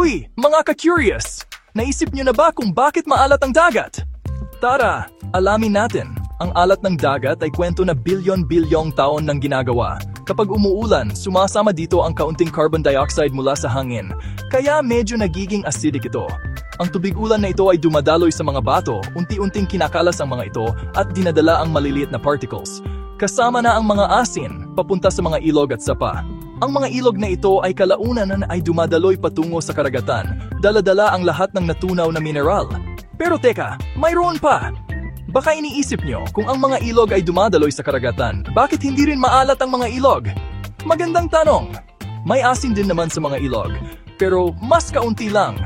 Uy, mga ka-curious! Naisip niyo na ba kung bakit maalat ang dagat? Tara, alamin natin. Ang alat ng dagat ay kwento na bilyon-bilyong taon nang ginagawa. Kapag umuulan, sumasama dito ang kaunting carbon dioxide mula sa hangin, kaya medyo nagiging acidic ito. Ang tubig-ulan na ito ay dumadaloy sa mga bato, unti-unting kinakalas ang mga ito at dinadala ang maliliit na particles. Kasama na ang mga asin, papunta sa mga ilog at sapa. Ang mga ilog na ito ay kalaunan ay dumadaloy patungo sa karagatan, dala-dala ang lahat ng natunaw na mineral. Pero teka, mayroon pa! Baka iniisip nyo, kung ang mga ilog ay dumadaloy sa karagatan, bakit hindi rin maalat ang mga ilog? Magandang tanong! May asin din naman sa mga ilog, pero mas kaunti lang.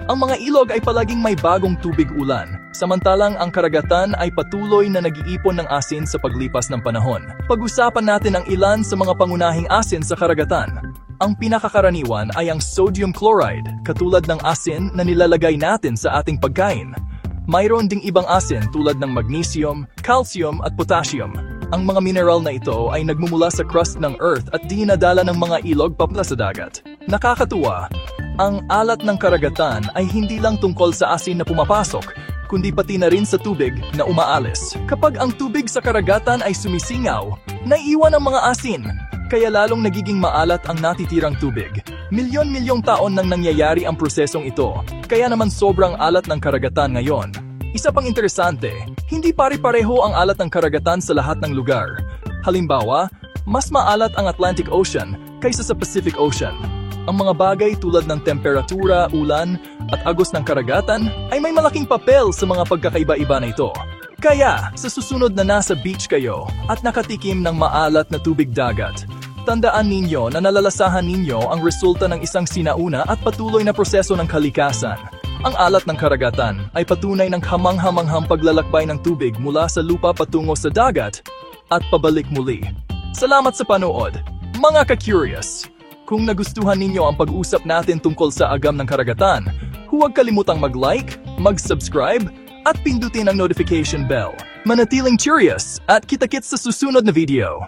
Ang mga ilog ay palaging may bagong tubig ulan, samantalang ang karagatan ay patuloy na nag-iipon ng asin sa paglipas ng panahon. Pag-usapan natin ang ilan sa mga pangunahing asin sa karagatan. Ang pinakakaraniwan ay ang sodium chloride, katulad ng asin na nilalagay natin sa ating pagkain. Mayroon ding ibang asin tulad ng magnesium, calcium at potassium. Ang mga mineral na ito ay nagmumula sa crust ng Earth at dinadala ng mga ilog papla sa dagat. Nakakatuwa, ang alat ng karagatan ay hindi lang tungkol sa asin na pumapasok, kundi pati na rin sa tubig na umaalis. Kapag ang tubig sa karagatan ay sumisingaw, naiiwan ang mga asin, kaya lalong nagiging maalat ang natitirang tubig. Milyon-milyong taon nang nangyayari ang prosesong ito, kaya naman sobrang alat ng karagatan ngayon. Isa pang interesante, hindi pare-pareho ang alat ng karagatan sa lahat ng lugar. Halimbawa, mas maalat ang Atlantic Ocean kaysa sa Pacific Ocean. Ang mga bagay tulad ng temperatura, ulan, at agos ng karagatan ay may malaking papel sa mga pagkakaiba-iba na ito. Kaya, sa susunod na nasa beach kayo at nakatikim ng maalat na tubig dagat, tandaan ninyo na nalalasahan ninyo ang resulta ng isang sinauna at patuloy na proseso ng kalikasan. Ang alat ng karagatan ay patunay ng kamanghamanghang paglalakbay ng tubig mula sa lupa patungo sa dagat at pabalik muli. Salamat sa panood, mga ka-curious! Kung nagustuhan ninyo ang pag-usap natin tungkol sa agam ng karagatan, huwag kalimutang mag-like, mag-subscribe, at pindutin ang notification bell. Manatiling curious at kita-kits sa susunod na video.